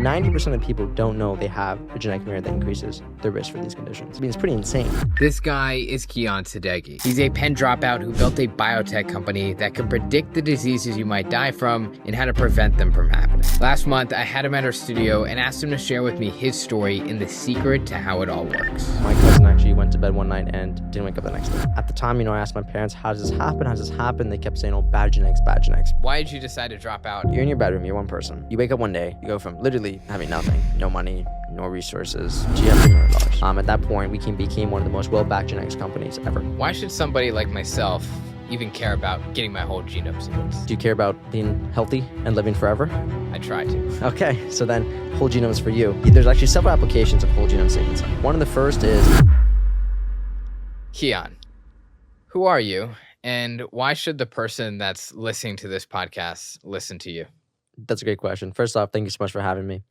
90% of people don't know they have a genetic variant that increases their risk for these conditions. I mean, it's pretty insane. This guy is Kian Sadeghi. He's a Penn dropout who built a biotech company that can predict the diseases you might die from and how to prevent them from happening. Last month, I had him at our studio and asked him to share with me his story and the secret to how it all works. My cousin actually went to bed one night and didn't wake up the next day. At the time, I asked my parents, how does this happen? How does this happen? They kept saying, oh, bad genetics, bad genetics. Why did you decide to drop out? You're in your bedroom, you're one person. You wake up one day, you go from literally having nothing, no money, no resources, to you have $3 million. At that point, we became one of the most well-backed genetics companies ever. Why should somebody like myself even care about getting my whole genome sequenced? Do you care about being healthy and living forever? I try to. Okay, so then whole genome is for you. There's actually several applications of whole genome sequencing. One of the first is... Kian, who are you? And why should the person that's listening to this podcast listen to you? That's a great question. First off, thank you so much for having me.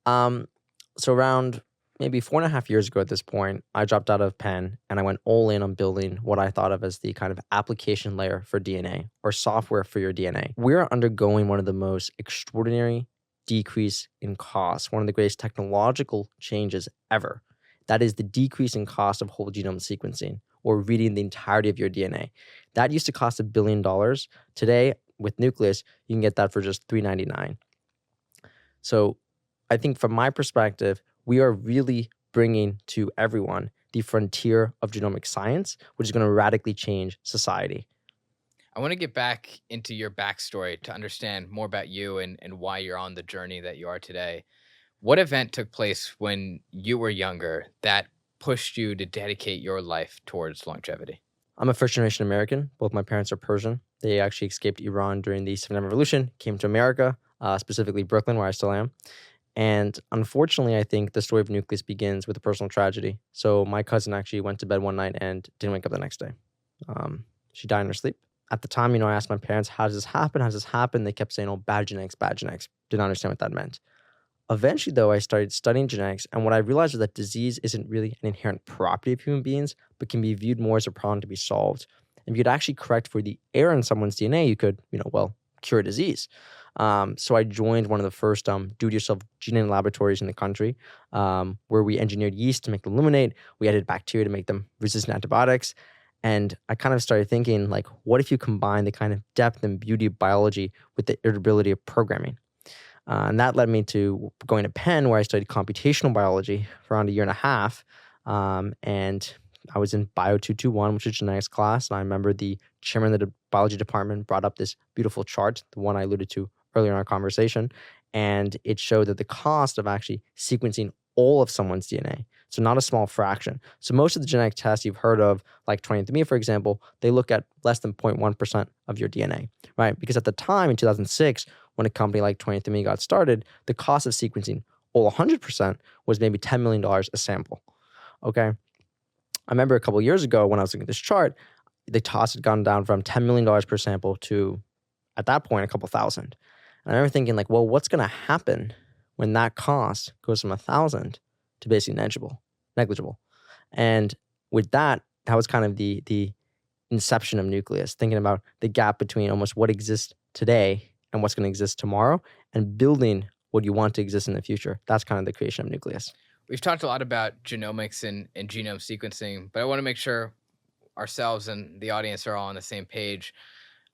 So around maybe 4.5 years ago at this point, I dropped out of Penn and I went all in on building what I thought of as the kind of application layer for DNA or software for your DNA. We're undergoing one of the most extraordinary decrease in costs, one of the greatest technological changes ever. That is the decrease in cost of whole genome sequencing or reading the entirety of your DNA. That used to cost $1 billion. Today, with Nucleus, you can get that for just $399. So I think from my perspective, we are really bringing to everyone the frontier of genomic science, which is going to radically change society. I want to get back into your backstory to understand more about you and why you're on the journey that you are today. What event took place when you were younger that pushed you to dedicate your life towards longevity? I'm a first-generation American. Both my parents are Persian. They actually escaped Iran during the September Revolution, came to America, specifically Brooklyn, where I still am. And unfortunately, I think the story of Nucleus begins with a personal tragedy. So my cousin actually went to bed one night and didn't wake up the next day. She died in her sleep. At the time, I asked my parents, how does this happen? How does this happen? They kept saying, oh, bad genetics, bad genetics. Didn't understand what that meant. Eventually, though, I started studying genetics, and what I realized was that disease isn't really an inherent property of human beings, but can be viewed more as a problem to be solved. And if you could actually correct for the error in someone's DNA, you could, cure disease. So I joined one of the first do-it-yourself gene editing laboratories in the country, where we engineered yeast to make them illuminate. We added bacteria to make them resistant to antibiotics. And I kind of started thinking, what if you combine the kind of depth and beauty of biology with the irritability of programming? And that led me to going to Penn, where I studied computational biology for around 1.5 years. And I was in Bio 221, which is genetics class. And I remember the chairman of the biology department brought up this beautiful chart, the one I alluded to earlier in our conversation. And it showed that the cost of actually sequencing all of someone's DNA, so not a small fraction. So most of the genetic tests you've heard of, like 23andMe, for example, they look at less than 0.1% of your DNA, right? Because at the time in 2006, when a company like 23andMe got started, the cost of sequencing all 100% was maybe $10 million a sample, okay? I remember a couple of years ago when I was looking at this chart, the cost had gone down from $10 million per sample to, at that point, a couple thousand. And I remember thinking, well, what's going to happen when that cost goes from 1,000 to basically negligible? And with that, that was kind of the inception of Nucleus, thinking about the gap between almost what exists today and what's going to exist tomorrow, and building what you want to exist in the future. That's kind of the creation of Nucleus. We've talked a lot about genomics and genome sequencing, but I want to make sure ourselves and the audience are all on the same page.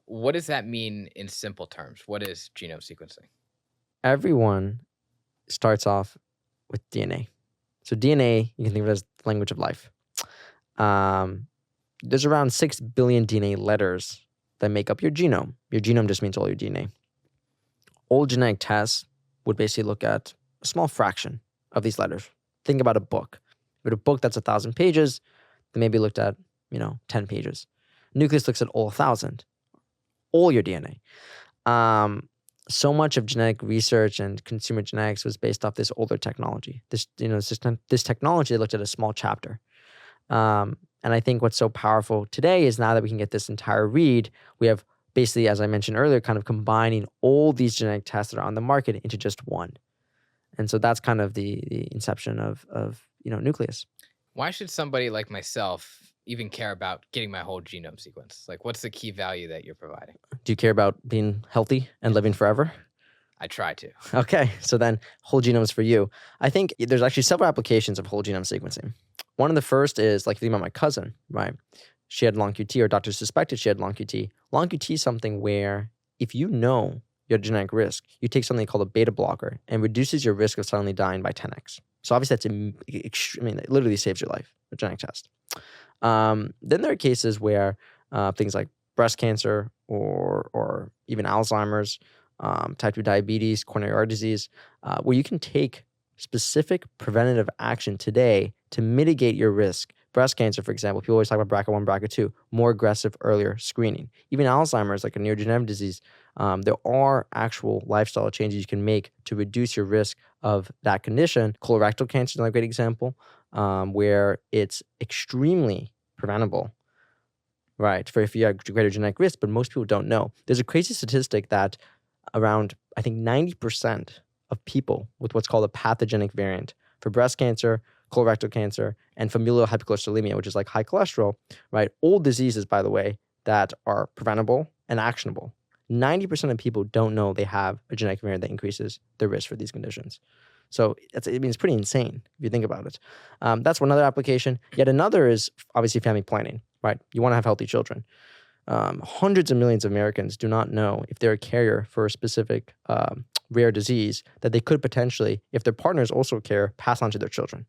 What does that mean in simple terms? What is genome sequencing? Everyone starts off with DNA. So DNA, you can think of it as the language of life. There's around 6 billion DNA letters that make up your genome. Your genome just means all your DNA. All genetic tests would basically look at a small fraction of these letters. Think about a book. But a book that's 1,000 pages, they maybe looked at, 10 pages. Nucleus looks at all 1,000, all your DNA. So much of genetic research and consumer genetics was based off this older technology. This technology, they looked at a small chapter. And I think what's so powerful today is now that we can get this entire read, we have basically, as I mentioned earlier, kind of combining all these genetic tests that are on the market into just one. And so that's kind of the inception of Nucleus. Why should somebody like myself even care about getting my whole genome sequence? What's the key value that you're providing? Do you care about being healthy and living forever? I try to. Okay, so then whole genomes for you. I think there's actually several applications of whole genome sequencing. One of the first is like think about my cousin, right? She had long QT, or doctors suspected she had long QT. Long QT is something where if you know your genetic risk, you take something called a beta blocker and reduces your risk of suddenly dying by 10x. So obviously it literally saves your life, a genetic test. Then there are cases where things like breast cancer or even Alzheimer's, type 2 diabetes, coronary heart disease, where you can take specific preventative action today to mitigate your risk. Breast cancer, for example, people always talk about BRCA1, BRCA2, more aggressive, earlier screening. Even Alzheimer's, like a neurodegenerative disease, there are actual lifestyle changes you can make to reduce your risk of that condition. Colorectal cancer is another great example, where it's extremely preventable, right, for if you have greater genetic risk, but most people don't know. There's a crazy statistic that around, I think, 90% of people with what's called a pathogenic variant for breast cancer, colorectal cancer, and familial hypercholesterolemia, which is like high cholesterol, right? All diseases, by the way, that are preventable and actionable. 90% of people don't know they have a genetic variant that increases their risk for these conditions. So it's pretty insane if you think about it. That's one other application. Yet another is obviously family planning, right? You want to have healthy children. Hundreds of millions of Americans do not know if they're a carrier for a specific rare disease that they could potentially, if their partners also care, pass on to their children.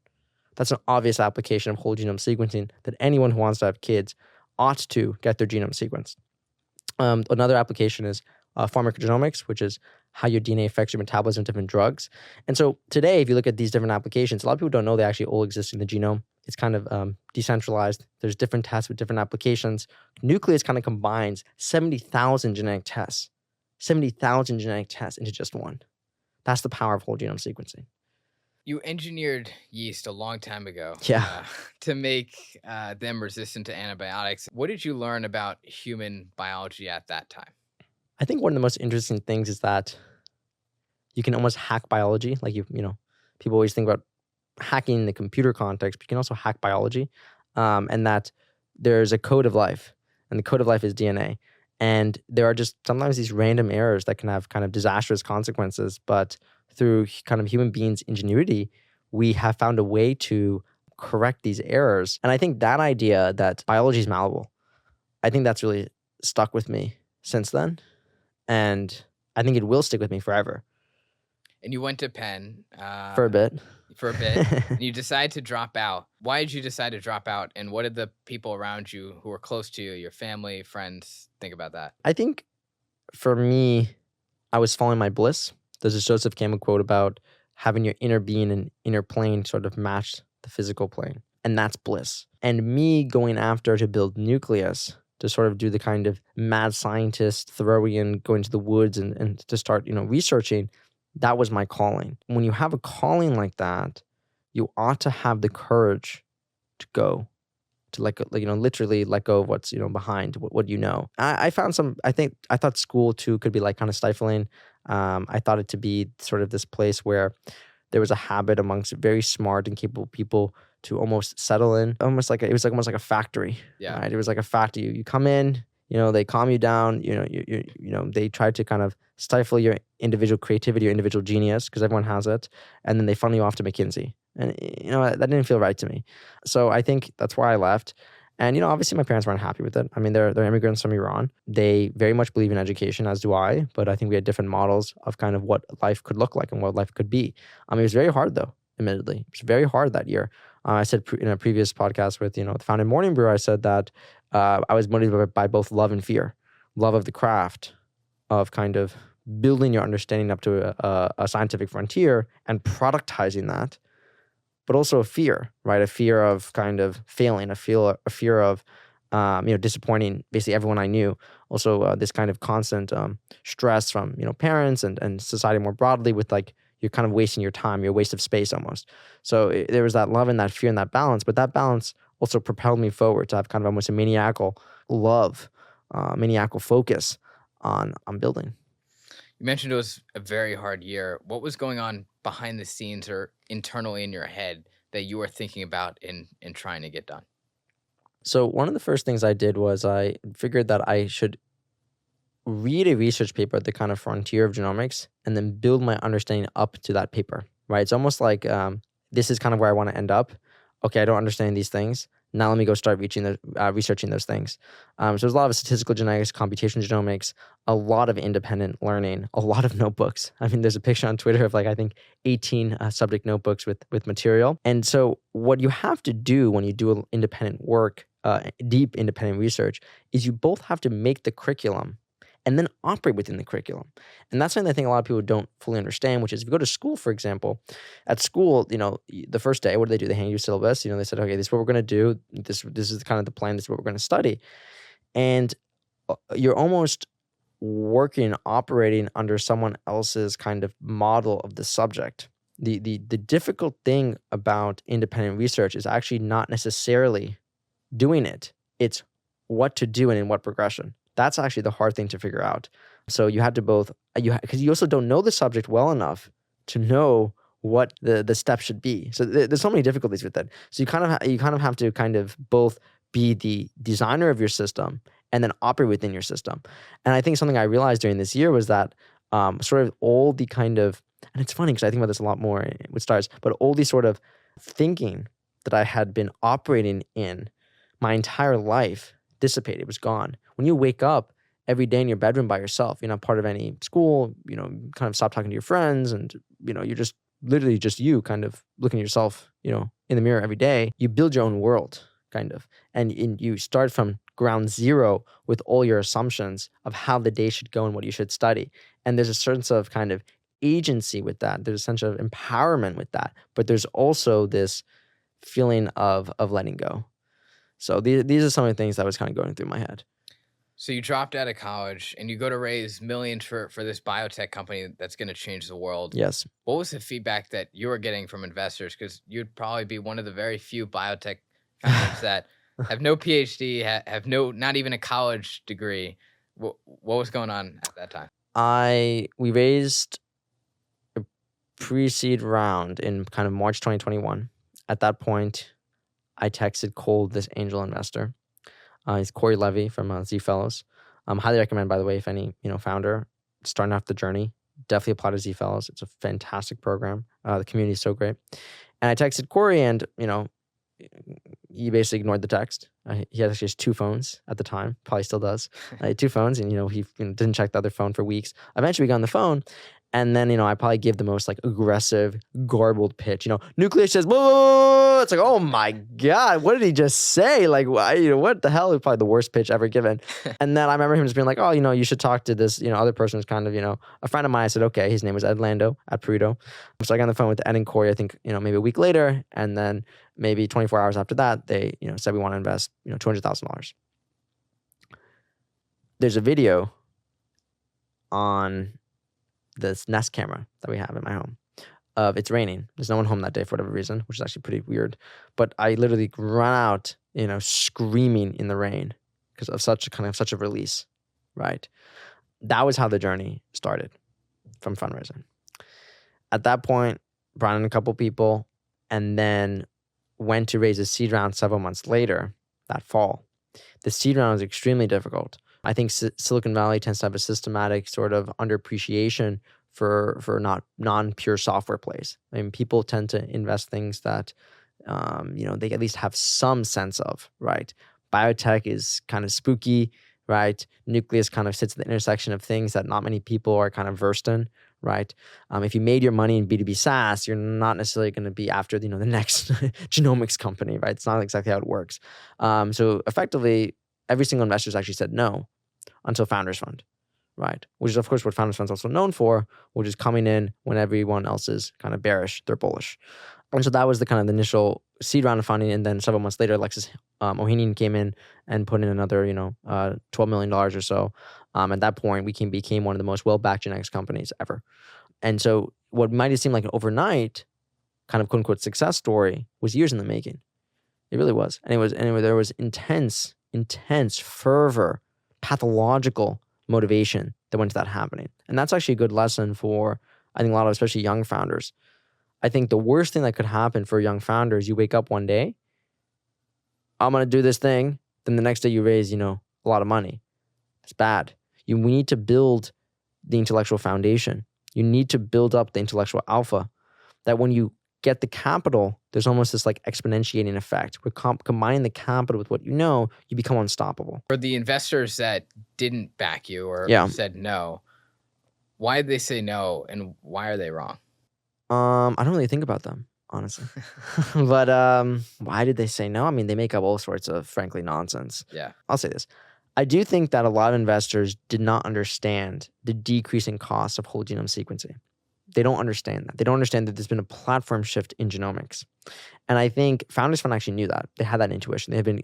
That's an obvious application of whole genome sequencing that anyone who wants to have kids ought to get their genome sequenced. Another application is pharmacogenomics, which is how your DNA affects your metabolism of different drugs. And so today, if you look at these different applications, a lot of people don't know they actually all exist in the genome. It's kind of decentralized. There's different tests with different applications. Nucleus kind of combines 70,000 genetic tests, 70,000 genetic tests into just one. That's the power of whole genome sequencing. You engineered yeast a long time ago to make them resistant to antibiotics. What did you learn about human biology at that time? I think one of the most interesting things is that you can almost hack biology. Like, people always think about hacking in the computer context, but you can also hack biology, and that there's a code of life, and the code of life is DNA. And there are just sometimes these random errors that can have kind of disastrous consequences, but through kind of human beings' ingenuity, we have found a way to correct these errors. And I think that idea that biology is malleable, I think that's really stuck with me since then. And I think it will stick with me forever. And you went to Penn. For a bit. And you decided to drop out. Why did you decide to drop out? And what did the people around you who were close to you, your family, friends, think about that? I think for me, I was following my bliss. There's a Joseph Campbell quote about having your inner being and inner plane sort of match the physical plane. And that's bliss. And me going after to build Nucleus, to sort of do the kind of mad scientist, Thoreauian, going to the woods and to start, researching, that was my calling. When you have a calling like that, you ought to have the courage to go, to literally let go of what's, behind what you know. I thought school too could be like kind of stifling. I thought it to be sort of this place where there was a habit amongst very smart and capable people to almost settle in, it was almost like a factory. Yeah. Right? It was like a factory. You come in, they calm you down. They try to kind of stifle your individual creativity, your individual genius, because everyone has it, and then they funnel you off to McKinsey. And that didn't feel right to me. So I think that's why I left. And obviously my parents weren't happy with it. I mean, they're immigrants from Iran. They very much believe in education, as do I. But I think we had different models of kind of what life could look like and what life could be. It was very hard though. Admittedly, it was very hard that year. I said in a previous podcast with the founded Morning Brew, I said that I was motivated by both love and fear, love of the craft, of kind of building your understanding up to a scientific frontier and productizing that, but also a fear, right? A fear of kind of failing, a fear of disappointing basically everyone I knew. Also, this kind of constant stress from parents and society more broadly, with like, you're kind of wasting your time, you're a waste of space almost. So there was that love and that fear and that balance, but that balance also propelled me forward to have kind of almost a maniacal love, maniacal focus on building. You mentioned it was a very hard year. What was going on behind the scenes or internally in your head that you were thinking about in trying to get done? So one of the first things I did was I figured that I should read a research paper at the kind of frontier of genomics and then build my understanding up to that paper, right? It's almost like this is kind of where I want to end up. Okay, I don't understand these things. Now let me go start researching those things. So there's a lot of statistical genetics, computational genomics, a lot of independent learning, a lot of notebooks. I mean, there's a picture on Twitter of like, I think 18 subject notebooks with material. And so what you have to do when you do independent work, deep independent research, is you both have to make the curriculum and then operate within the curriculum. And that's something I think a lot of people don't fully understand, which is if you go to school, for example, at school, the first day, what do? They hand you a syllabus. They said, okay, this is what we're going to do. This is kind of the plan. This is what we're going to study. And you're almost working, operating under someone else's kind of model of the subject. The difficult thing about independent research is actually not necessarily doing it. It's what to do and in what progression. That's actually the hard thing to figure out. So you have to both, because you also don't know the subject well enough to know what the steps should be. So there's so many difficulties with that. So you kind of have to kind of both be the designer of your system and then operate within your system. And I think something I realized during this year was that sort of all the kind of, and it's funny because I think about this a lot more with stars, but all the sort of thinking that I had been operating in my entire life dissipated. It was gone. When you wake up every day in your bedroom by yourself, you're not part of any school, kind of stop talking to your friends, and you're just literally just you kind of looking at yourself, in the mirror every day. You build your own world, kind of, and you start from ground zero with all your assumptions of how the day should go and what you should study. And there's a sense of kind of agency with that. There's a sense of empowerment with that, but there's also this feeling of letting go. So these are some of the things that was kind of going through my head. So you dropped out of college and you go to raise millions for this biotech company that's going to change the world. Yes. What was the feedback that you were getting from investors? Because you'd probably be one of the very few biotech founders that have no PhD, have not even a college degree. What was going on at that time? We raised a pre-seed round in kind of March 2021. At that point, I texted Cole, this angel investor. He's Corey Levy from Z Fellows. Highly recommend, by the way, if any founder starting off the journey, definitely apply to Z Fellows. It's a fantastic program. The community is so great. And I texted Corey, and he basically ignored the text. He had actually 2 phones at the time, probably still does. He had 2 phones, and he didn't check the other phone for weeks. Eventually, we got on the phone. And then, I probably gave the most like aggressive, garbled pitch. Nucleus says, whoa. It's like, oh my God, what did he just say? Like, what the hell? It was probably the worst pitch ever given. And then I remember him just being like, oh, you should talk to this, other person who's kind of, a friend of mine. I said, okay, his name was Ed Lando at Peruto. So I got on the phone with Ed and Corey, I think, maybe a week later. And then maybe 24 hours after that, they, said we want to invest, $200,000. There's a video on this Nest camera that we have in my home of it's raining. There's no one home that day for whatever reason, which is actually pretty weird. But I literally run out, screaming in the rain because of such a release, right? That was how the journey started from fundraising. At that point, brought in a couple people and then went to raise a seed round several months later that fall. The seed round was extremely difficult. I think Silicon Valley tends to have a systematic sort of underappreciation for not non-pure software plays. I mean, people tend to invest things that, they at least have some sense of, right? Biotech is kind of spooky, right? Nucleus kind of sits at the intersection of things that not many people are kind of versed in, right? If you made your money in B2B SaaS, you're not necessarily going to be after, the next genomics company, right? It's not exactly how it works. So effectively, every single investor has actually said no until Founders Fund, right? Which is, of course, what Founders Fund's also known for, which is coming in when everyone else is kind of bearish, they're bullish. And so that was the kind of the initial seed round of funding. And then several months later, Alexis Ohanian came in and put in another, $12 million or so. At that point, we became one of the most well-backed genetics companies ever. And so what might have seemed like an overnight kind of quote-unquote success story was years in the making. It really was. And there was intense fervor, pathological motivation that went to that happening. And that's actually a good lesson for, I think, a lot of especially young founders. I think the worst thing that could happen for a young founder is you wake up one day, I'm going to do this thing. Then the next day you raise, a lot of money. It's bad. We need to build the intellectual foundation. You need to build up the intellectual alpha that when you get the capital, there's almost this like exponentiating effect. We're combining the capital with what you know, you become unstoppable. For the investors that didn't back you or said no, why did they say no and why are they wrong? I don't really think about them, honestly. But why did they say no? I mean, they make up all sorts of, frankly, nonsense. Yeah. I'll say this. I do think that a lot of investors did not understand the decreasing cost of whole genome sequencing. They don't understand that. They don't understand that there's been a platform shift in genomics. And I think Founders Fund actually knew that. They had that intuition. They've been,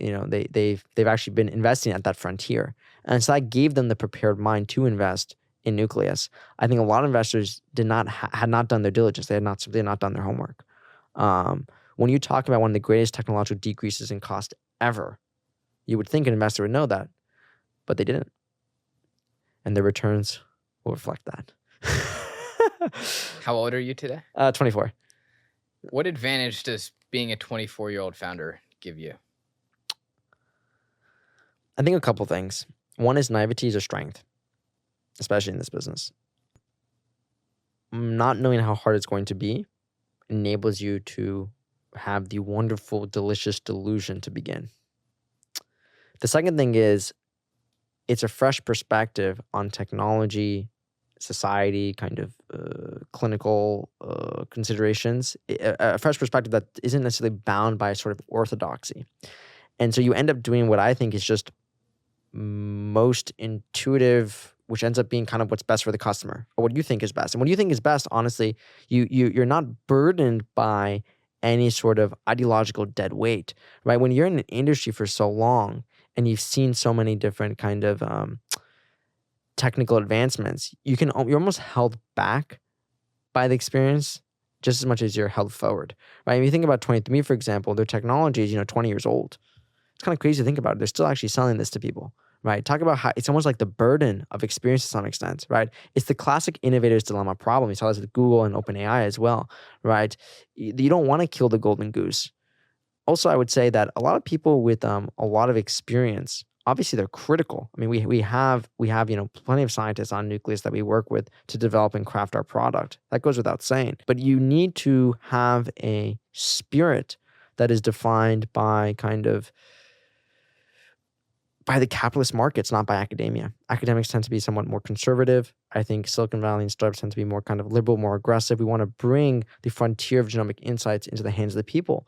they've actually been investing at that frontier. And so that gave them the prepared mind to invest in Nucleus. I think a lot of investors had not done their diligence. They had not done their homework. When you talk about one of the greatest technological decreases in cost ever, you would think an investor would know that, but they didn't. And their returns will reflect that. How old are you today? 24. What advantage does being a 24-year-old founder give you? I think a couple things. One is naivety is a strength, especially in this business. Not knowing how hard it's going to be enables you to have the wonderful, delicious delusion to begin. The second thing is it's a fresh perspective on technology, society, kind of clinical considerations, a fresh perspective that isn't necessarily bound by sort of orthodoxy. And so you end up doing what I think is just most intuitive, which ends up being kind of what's best for the customer, or what you think is best. And what you think is best, honestly, you're not burdened by any sort of ideological dead weight, right? When you're in an industry for so long and you've seen so many different kind of technical advancements, you're almost held back by the experience just as much as you're held forward, right? If you think about 23andMe, for example, their technology is 20 years old. It's kind of crazy to think about it. They're still actually selling this to people, right? Talk about how it's almost like the burden of experience to some extent, right? It's the classic innovator's dilemma problem. You saw this with Google and OpenAI as well, right? You don't want to kill the golden goose. Also, I would say that a lot of people with a lot of experience, obviously they're critical. I mean, we have plenty of scientists on Nucleus that we work with to develop and craft our product. That goes without saying. But you need to have a spirit that is defined by by the capitalist markets, not by academia. Academics tend to be somewhat more conservative. I think Silicon Valley and startups tend to be more kind of liberal, more aggressive. We want to bring the frontier of genomic insights into the hands of the people.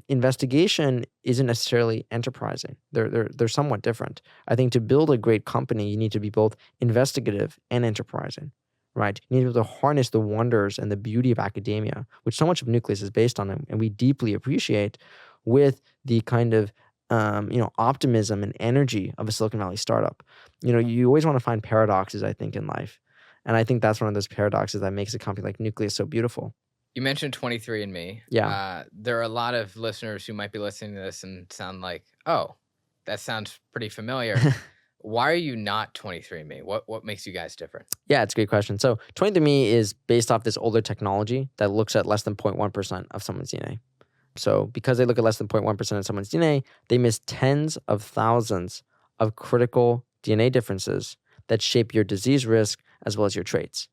Investigation isn't necessarily enterprising. They're somewhat different. I think to build a great company, you need to be both investigative and enterprising, right? You need to be able to harness the wonders and the beauty of academia, which so much of Nucleus is based on, and we deeply appreciate, with the kind of optimism and energy of a Silicon Valley startup. You always want to find paradoxes, I think, in life. And I think that's one of those paradoxes that makes a company like Nucleus so beautiful. You mentioned 23andMe. Yeah. There are a lot of listeners who might be listening to this and sound like, oh, that sounds pretty familiar. Why are you not 23andMe? What makes you guys different? Yeah, it's a great question. So 23andMe is based off this older technology that looks at less than 0.1% of someone's DNA. So because they look at less than 0.1% of someone's DNA, they miss tens of thousands of critical DNA differences that shape your disease risk as well as your traits.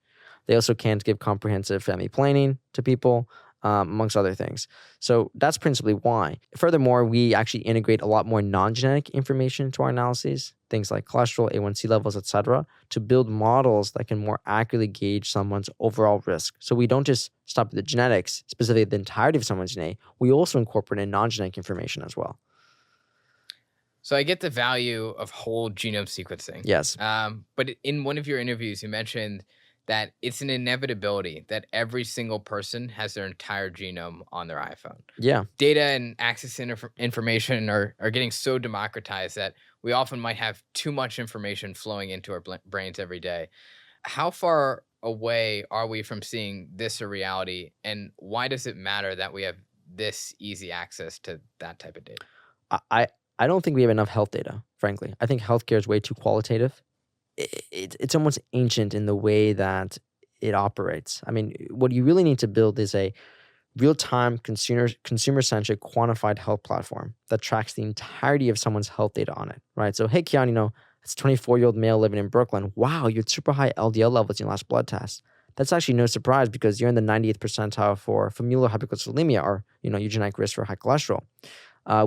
They also can't give comprehensive family planning to people, amongst other things. So that's principally why. Furthermore, we actually integrate a lot more non-genetic information to our analyses, things like cholesterol, A1C levels, etc., to build models that can more accurately gauge someone's overall risk. So we don't just stop at the genetics, specifically the entirety of someone's DNA. We also incorporate in non-genetic information as well. So I get the value of whole genome sequencing. Yes. But in one of your interviews, you mentioned that it's an inevitability that every single person has their entire genome on their iPhone. Yeah. Data and access to information are getting so democratized that we often might have too much information flowing into our brains every day. How far away are we from seeing this a reality, and why does it matter that we have this easy access to that type of data? I don't think we have enough health data, frankly. I think healthcare is way too qualitative. It's almost ancient in the way that it operates. I mean, what you really need to build is a real-time, consumer-centric, quantified health platform that tracks the entirety of someone's health data on it, right? So, hey, Kian, It's a 24-year-old male living in Brooklyn. Wow, you had super high LDL levels in your last blood test. That's actually no surprise because you're in the 90th percentile for familial hypercholesterolemia, or your genetic risk for high cholesterol.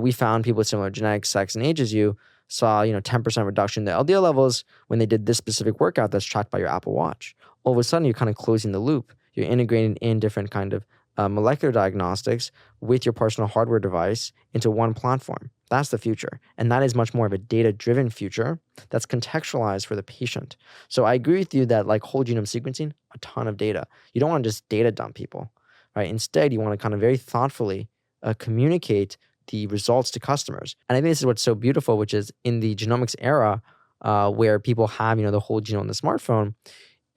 We found people with similar genetics, sex, and age as you saw 10% reduction in the LDL levels when they did this specific workout that's tracked by your Apple Watch. All of a sudden, you're kind of closing the loop. You're integrating in different kind of molecular diagnostics with your personal hardware device into one platform. That's the future. And that is much more of a data-driven future that's contextualized for the patient. So I agree with you that like whole genome sequencing, a ton of data. You don't want to just data dump people, right? Instead, you want to kind of very thoughtfully communicate the results to customers. And I think this is what's so beautiful, which is in the genomics era where people have, the whole genome on the smartphone,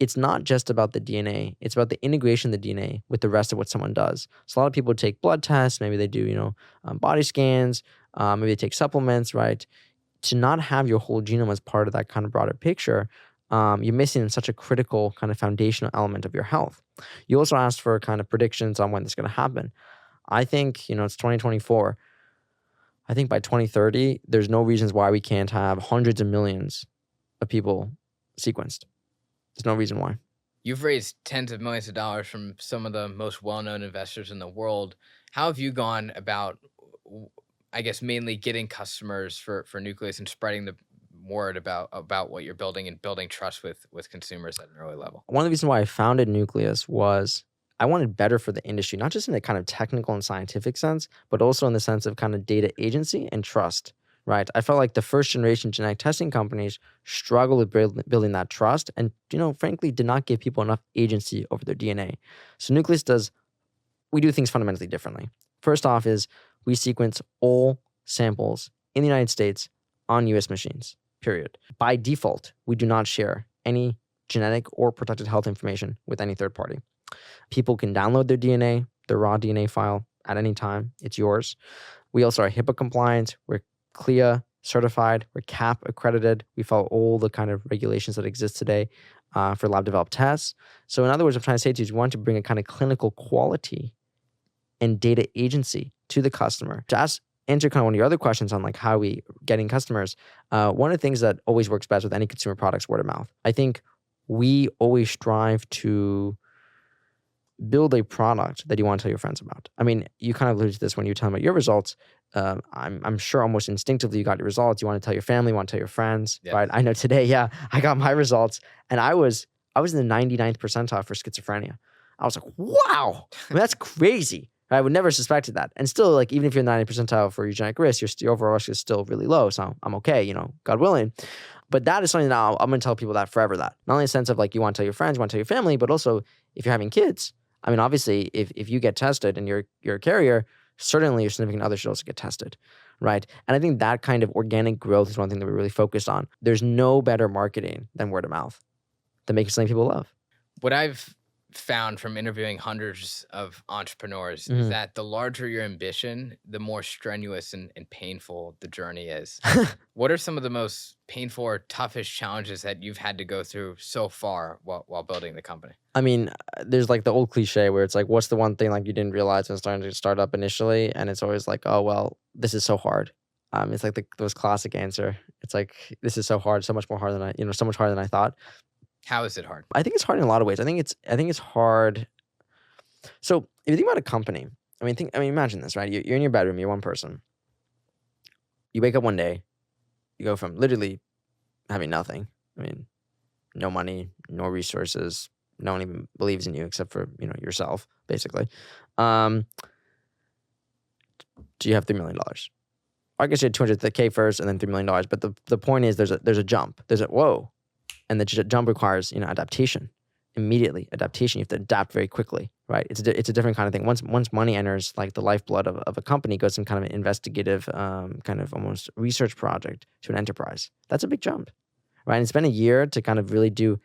it's not just about the DNA. It's about the integration of the DNA with the rest of what someone does. So a lot of people take blood tests. Maybe they do, body scans. Maybe they take supplements, right? To not have your whole genome as part of that kind of broader picture, you're missing such a critical kind of foundational element of your health. You also asked for kind of predictions on when this is going to happen. I think, it's 2024. I think by 2030, there's no reasons why we can't have hundreds of millions of people sequenced. There's no reason why. You've raised tens of millions of dollars from some of the most well-known investors in the world. How have you gone about, I guess, mainly getting customers for Nucleus and spreading the word about what you're building and building trust with consumers at an early level? One of the reasons why I founded Nucleus was I wanted better for the industry, not just in a kind of technical and scientific sense, but also in the sense of kind of data agency and trust, right? I felt like the first generation genetic testing companies struggled with building that trust and, frankly, did not give people enough agency over their DNA. So Nucleus we do things fundamentally differently. First off is we sequence all samples in the United States on US machines, period. By default, we do not share any genetic or protected health information with any third party. People can download their DNA, their raw DNA file at any time. It's yours. We also are HIPAA compliant. We're CLIA certified. We're CAP accredited. We follow all the kind of regulations that exist today for lab developed tests. So in other words, I'm trying to say to you is we want to bring a kind of clinical quality and data agency to the customer. To answer kind of one of your other questions on like how we getting customers, one of the things that always works best with any consumer products, word of mouth. I think we always strive to build a product that you want to tell your friends about. I mean, you kind of alluded to this when you were telling about your results. I'm sure almost instinctively you got your results. You want to tell your family, you want to tell your friends, right? I know today, I got my results, and I was in the 99th percentile for schizophrenia. I was like, wow, I mean, that's crazy. I would never have suspected that. And still, like, even if you're 90th percentile for your genetic risk, your overall risk is still really low. So I'm okay, God willing. But that is something that I'm going to tell people that forever that. Not only in the sense of like you want to tell your friends, you want to tell your family, but also if you're having kids. I mean, obviously, if you get tested and you're a carrier, certainly your significant other should also get tested, right? And I think that kind of organic growth is one thing that we're really focused on. There's no better marketing than word of mouth that makes something people love. What I've found from interviewing hundreds of entrepreneurs is that the larger your ambition, the more strenuous and painful the journey is. What are some of the most painful or toughest challenges that you've had to go through so far while building the company? I mean, there's like the old cliche where it's like, what's the one thing like you didn't realize when starting to start up initially? And it's always like, oh, well, this is so hard. It's like those classic answer. It's like, this is so hard, so much more hard than so much harder than I thought. How is it hard? I think it's hard in a lot of ways. I think it's hard. So if you think about a company, imagine this, right? You're in your bedroom, you're one person. You wake up one day, you go from literally having nothing. No money, no resources, no one even believes in you except for, yourself, basically. Do you have $3 million? I guess you had $200K first and then $3 million. But the point is there's a jump. There's a whoa. And the jump requires, adaptation, immediately adaptation. You have to adapt very quickly, right? It's a different kind of thing. Once money enters, like the lifeblood of a company goes from kind of an investigative, kind of almost research project to an enterprise. That's a big jump, right? And it's been a year to kind of really do,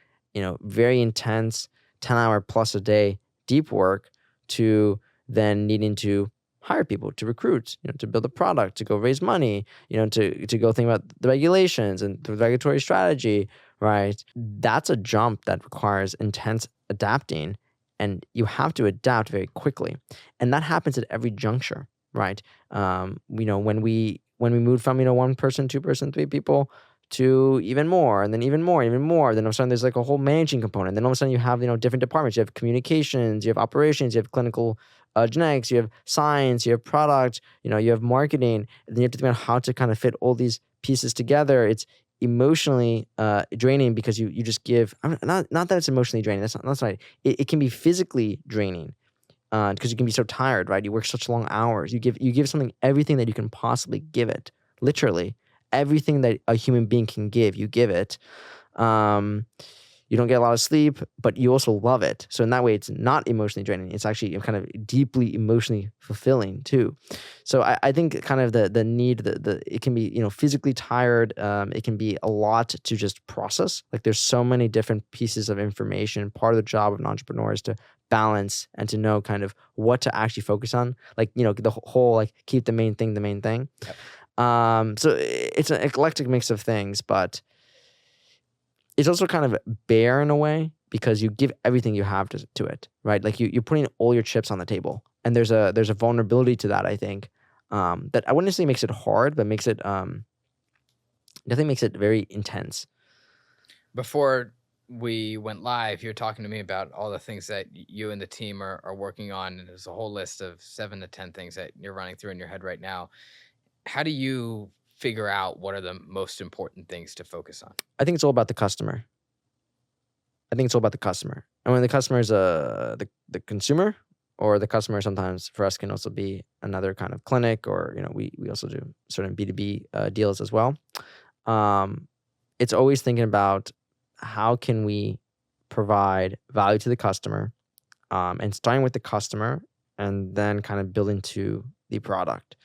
very intense 10-hour plus a day deep work to then needing to hire people, to recruit, to build a product, to go raise money, to go think about the regulations and the regulatory strategy, right? That's a jump that requires intense adapting, and you have to adapt very quickly. And that happens at every juncture, right? When we moved from, one person, two person, three people to even more, and then even more, even more. Then all of a sudden there's like a whole managing component. Then all of a sudden you have, different departments. You have communications, you have operations, you have clinical genetics, you have science, you have product, you have marketing. And then you have to think about how to kind of fit all these pieces together. It's emotionally draining because you just give, not that it's emotionally draining. That's right. It can be physically draining because you can be so tired, right? You work such long hours. You give something everything that you can possibly give it, literally. Everything that a human being can give, you give it. You don't get a lot of sleep, but you also love it. So in that way, it's not emotionally draining. It's actually kind of deeply emotionally fulfilling too. So I think kind of the need, it can be, physically tired. It can be a lot to just process. Like there's so many different pieces of information. Part of the job of an entrepreneur is to balance and to know kind of what to actually focus on. Like, the whole, like, keep the main thing the main thing. Yep. So it's an eclectic mix of things, but it's also kind of bare in a way because you give everything you have to it, right? Like you're putting all your chips on the table, and there's a vulnerability to that. I think that I wouldn't necessarily makes it hard, but makes it definitely makes it very intense. Before we went live, you were talking to me about all the things that you and the team are working on, and there's a whole list of 7 to 10 things that you're running through in your head right now. How do you figure out what are the most important things to focus on? I think it's all about the customer. And when the customer is the consumer, or the customer sometimes for us can also be another kind of clinic, or we also do certain B2B deals as well. It's always thinking about how can we provide value to the customer, and starting with the customer and then kind of building to the product.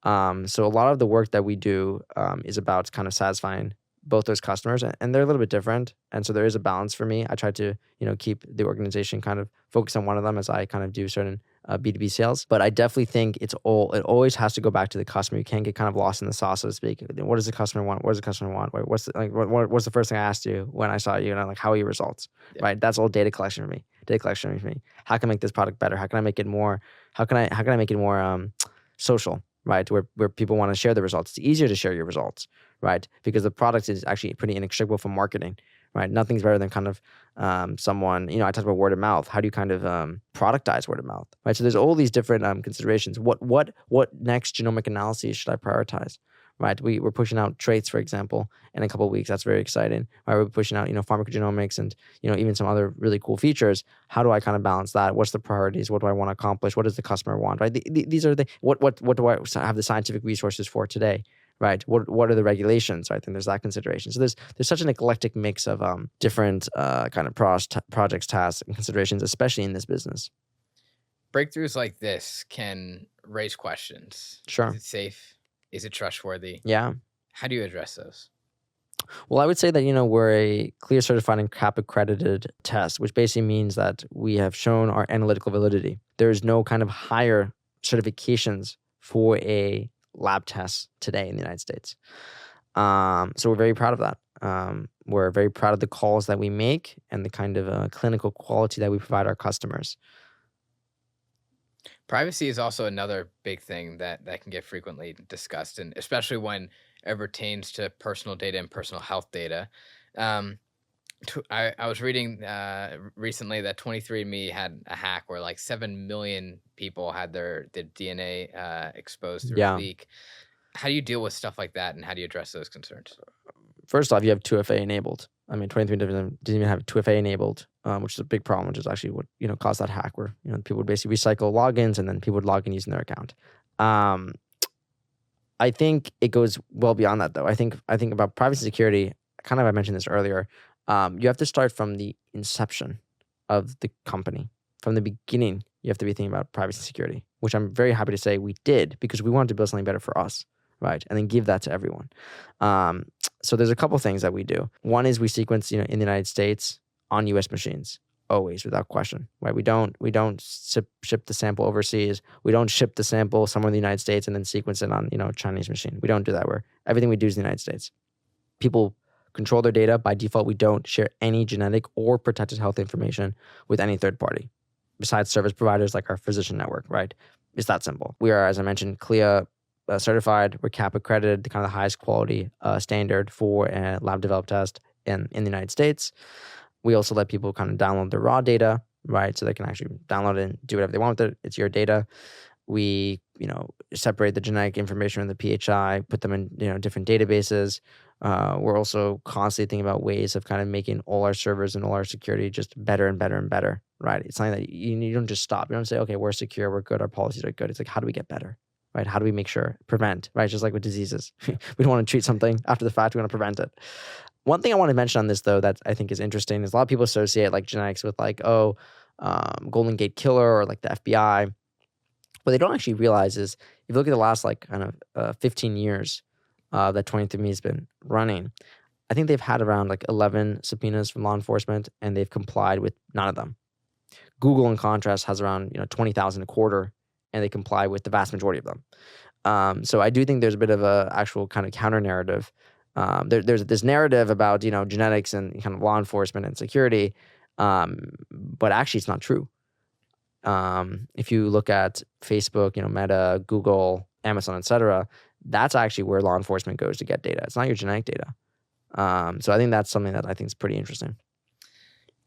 So a lot of the work that we do is about kind of satisfying both those customers, and they're a little bit different. And so there is a balance for me. I try to, keep the organization kind of focused on one of them as I kind of do certain B2B sales. But I definitely think it always has to go back to the customer. You can't get kind of lost in the sauce, so to speak. What does the customer want? What does the customer want? What's the first thing I asked you when I saw you? And I'm like, how are your results? Yeah. Right? That's all data collection for me. How can I make this product better? How can I make it more? How can I make it more social? Right, where people want to share the results. It's easier to share your results, right? Because the product is actually pretty inextricable from marketing, right? Nothing's better than kind of someone, I talked about word of mouth. How do you kind of productize word of mouth, right? So there's all these different considerations. What next genomic analyses should I prioritize, right? We're pushing out traits, for example, in a couple of weeks. That's very exciting. Right? We're pushing out, pharmacogenomics and, even some other really cool features. How do I kind of balance that? What's the priorities? What do I want to accomplish? What does the customer want, right? These are the, what do I have the scientific resources for today, right? What are the regulations? I think there's that consideration. So there's such an eclectic mix of different kind of projects, tasks, and considerations, especially in this business. Breakthroughs like this can raise questions. Sure. Is it safe? Is it trustworthy? Yeah. How do you address those? Well, I would say that, we're a CLIA certified and CAP accredited test, which basically means that we have shown our analytical validity. There is no kind of higher certifications for a lab test today in the United States. So we're very proud of that. We're very proud of the calls that we make and the kind of clinical quality that we provide our customers. Privacy is also another big thing that can get frequently discussed, and especially when it pertains to personal data and personal health data. I was reading recently that 23andMe had a hack where like 7 million people had their DNA exposed through a leak. How do you deal with stuff like that, and how do you address those concerns? First off, you have 2FA enabled. I mean, 23 didn't even have 2FA enabled, which is a big problem, which is actually what caused that hack, where people would basically recycle logins and then people would log in using their account. I think it goes well beyond that, though. I think about privacy and security. Kind of, I mentioned this earlier. You have to start from the inception of the company. From the beginning, you have to be thinking about privacy and security, which I'm very happy to say we did, because we wanted to build something better for us, right? And then give that to everyone. So there's a couple things that we do. One is we sequence, in the United States on U.S. machines, always, without question, right? We don't ship the sample overseas. We don't ship the sample somewhere in the United States and then sequence it on, a Chinese machine. We don't do that. Everything we do is in the United States. People control their data. By default, we don't share any genetic or protected health information with any third party, besides service providers like our physician network, right? It's that simple. We are, as I mentioned, CLIA certified. We're CAP accredited, the kind of the highest quality standard for a lab developed test in the United States. We also let people kind of download their raw data, right? So they can actually download it and do whatever they want with it. It's your data. We, separate the genetic information from the PHI, put them in, different databases. We're also constantly thinking about ways of kind of making all our servers and all our security just better and better and better, right? It's something that you don't just stop. You don't say, okay, we're secure, we're good, our policies are good. It's like, how do we get better, right? How do we make sure, prevent, right? Just like with diseases. We don't want to treat something after the fact, we want to prevent it. One thing I want to mention on this, though, that I think is interesting is a lot of people associate like genetics with like, Golden Gate Killer or like the FBI. What they don't actually realize is if you look at the last like kind of 15 years that 23andMe has been running, I think they've had around like 11 subpoenas from law enforcement and they've complied with none of them. Google, in contrast, has around 20,000 a quarter and they comply with the vast majority of them. So I do think there's a bit of a actual kind of counter narrative. There's this narrative about genetics and kind of law enforcement and security, but actually it's not true. If you look at Facebook, Meta, Google, Amazon, etc., that's actually where law enforcement goes to get data. It's not your genetic data. So I think that's something that I think is pretty interesting.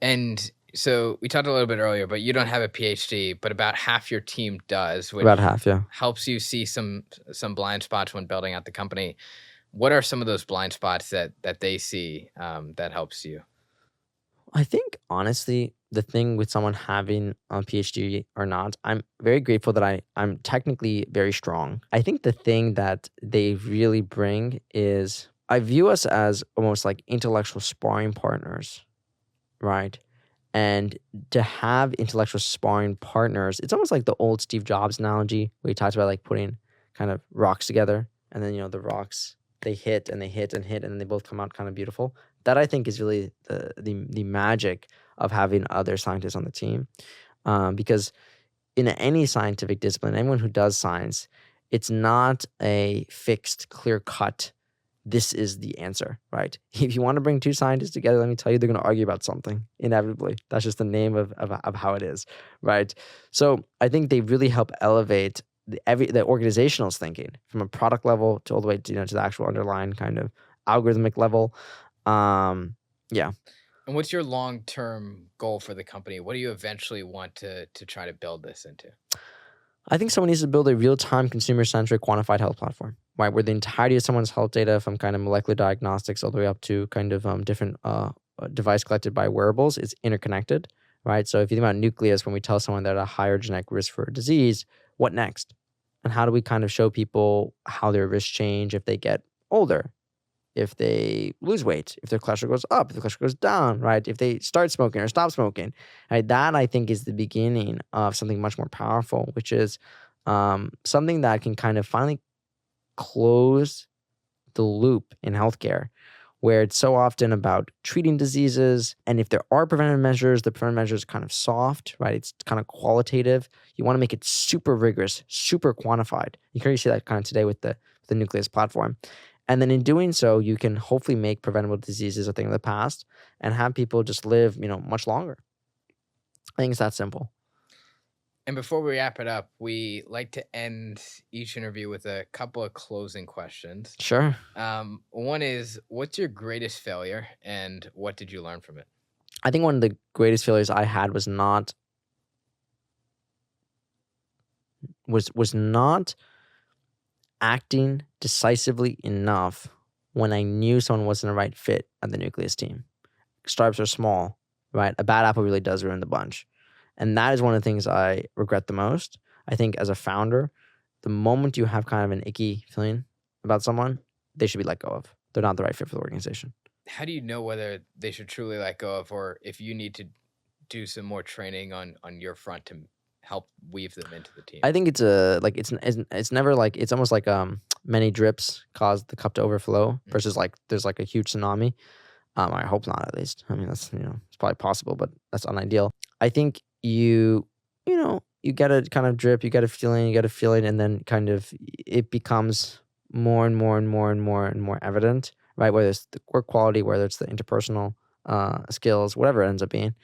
And so we talked a little bit earlier, but you don't have a PhD, but about half your team does, which About half, yeah. helps you see some blind spots when building out the company. What are some of those blind spots that they see that helps you? I think, honestly, the thing with someone having a PhD or not, I'm very grateful that I'm technically very strong. I think the thing that they really bring is I view us as almost like intellectual sparring partners, right? And to have intellectual sparring partners, it's almost like the old Steve Jobs analogy where he talks about like putting kind of rocks together and then, the rocks, they hit and they hit and hit and then they both come out kind of beautiful. That I think is really the magic of having other scientists on the team. Because in any scientific discipline, anyone who does science, it's not a fixed, clear cut, this is the answer, right? If you want to bring two scientists together, let me tell you, they're going to argue about something, inevitably. That's just the name of how it is, right? So I think they really help elevate the organizational's thinking from a product level to all the way to, to the actual underlying kind of algorithmic level. Yeah. And what's your long-term goal for the company? What do you eventually want to try to build this into? I think someone needs to build a real-time, consumer-centric, quantified health platform, right? Where the entirety of someone's health data, from kind of molecular diagnostics all the way up to kind of different device collected by wearables, is interconnected, right? So if you think about Nucleus, when we tell someone they're at a higher genetic risk for a disease, what next? And how do we kind of show people how their risks change if they get older, if they lose weight, if their cholesterol goes up, if their cholesterol goes down, right? If they start smoking or stop smoking, right? That I think is the beginning of something much more powerful, which is something that can kind of finally close the loop in healthcare, where it's so often about treating diseases. And if there are preventive measures, the preventive measures are kind of soft, right? It's kind of qualitative. You want to make it super rigorous, super quantified. You can already see that kind of today with the Nucleus platform. And then in doing so, you can hopefully make preventable diseases a thing of the past and have people just live, much longer. I think it's that simple. And before we wrap it up, we like to end each interview with a couple of closing questions. Sure. One is, what's your greatest failure and what did you learn from it? I think one of the greatest failures I had was not acting decisively enough when I knew someone wasn't a right fit at the Nucleus team. Startups are small, right? A bad apple really does ruin the bunch. And that is one of the things I regret the most. I think as a founder, the moment you have kind of an icky feeling about someone, they should be let go of. They're not the right fit for the organization. How do you know whether they should truly let go of, or if you need to do some more training on your front to help weave them into the team? I think it's never like, it's almost like many drips cause the cup to overflow versus like there's like a huge tsunami. I hope not, at least. I mean, that's, it's probably possible, but that's unideal. I think you get a kind of drip, you get a feeling, and then kind of it becomes more and more and more and more and more evident, right? Whether it's the work quality, whether it's the interpersonal skills, whatever it ends up being.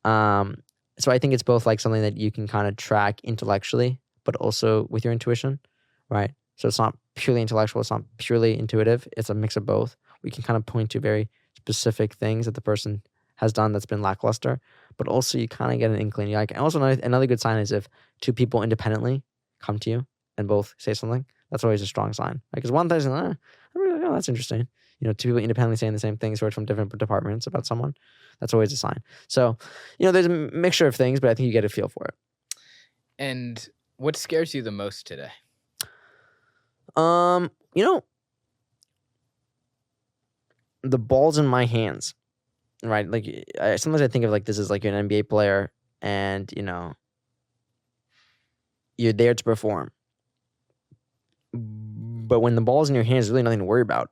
So I think it's both like something that you can kind of track intellectually, but also with your intuition, right? So it's not purely intellectual. It's not purely intuitive. It's a mix of both. We can kind of point to very specific things that the person has done that's been lackluster, but also you kind of get an inkling. Like, and also another good sign is if two people independently come to you and both say something. That's always a strong sign. Like, because one person, I'm really, oh, that's interesting. Two people independently saying the same things, sort of from different departments about someone. That's always a sign. So, there's a mixture of things, but I think you get a feel for it. And what scares you the most today? The ball's in my hands, right? Like, sometimes I think of like this as like you're an NBA player, and you're there to perform. But when the ball's in your hands, there's really nothing to worry about.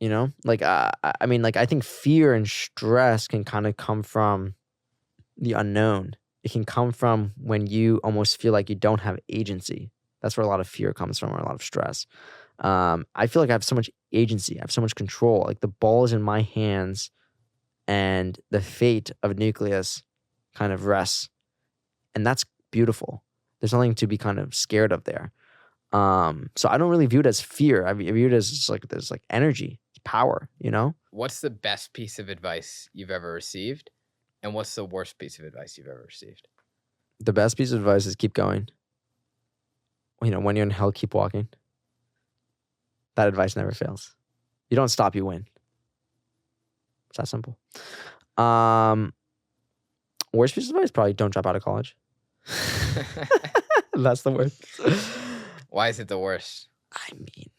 Like I think fear and stress can kind of come from the unknown. It can come from when you almost feel like you don't have agency. That's where a lot of fear comes from, or a lot of stress. I feel like I have so much agency. I have so much control. Like the ball is in my hands, and the fate of Nucleus kind of rests, and that's beautiful. There's nothing to be kind of scared of there. So I don't really view it as fear. I view it as just like there's like energy, power. What's the best piece of advice you've ever received, and what's the worst piece of advice you've ever received? The best piece of advice is keep going. When you're in hell, keep walking. That advice never fails. You don't stop, you win. It's that simple. Worst piece of advice, probably don't drop out of college. That's the worst. Why is it the worst? I mean,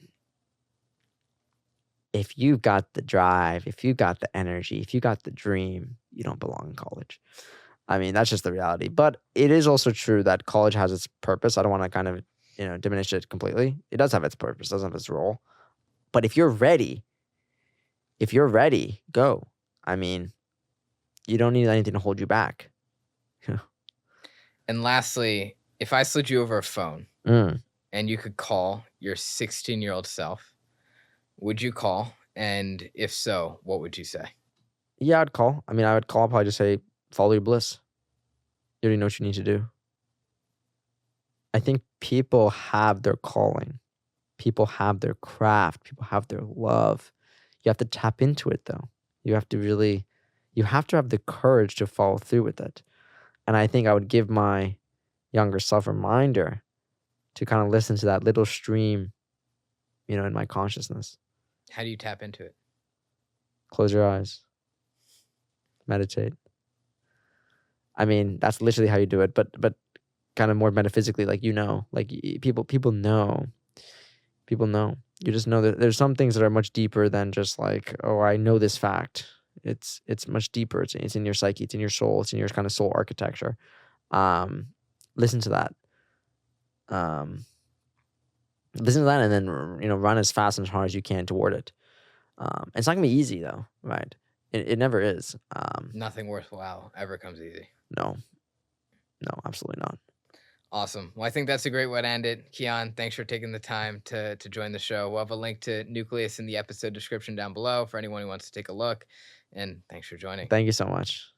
if you've got the drive, if you've got the energy, if you got the dream, you don't belong in college. I mean, that's just the reality. But it is also true that college has its purpose. I don't want to kind of, diminish it completely. It does have its purpose, it does have its role. But if you're ready, go. I mean, you don't need anything to hold you back. And lastly, if I slid you over a phone and you could call your 16-year-old self, would you call? And if so, what would you say? Yeah, I'd call. I mean, I would call, probably just say, follow your bliss. You already know what you need to do. I think people have their calling. People have their craft. People have their love. You have to tap into it, though. You have to have the courage to follow through with it. And I think I would give my younger self a reminder to kind of listen to that little stream, in my consciousness. How do you tap into it? Close your eyes. Meditate. I mean, that's literally how you do it, but kind of more metaphysically, like, like people know. People know. You just know that there's some things that are much deeper than just like, oh, I know this fact. It's much deeper. It's in your psyche. It's in your soul. It's in your kind of soul architecture. Listen to that. Listen to that, and then run as fast and as hard as you can toward it. It's not gonna be easy though, right? It never is. Nothing worthwhile ever comes easy. No, absolutely not. Awesome. Well, I think that's a great way to end it. Kian, thanks for taking the time to join the show. We'll have a link to Nucleus in the episode description down below for anyone who wants to take a look. And thanks for joining. Thank you so much.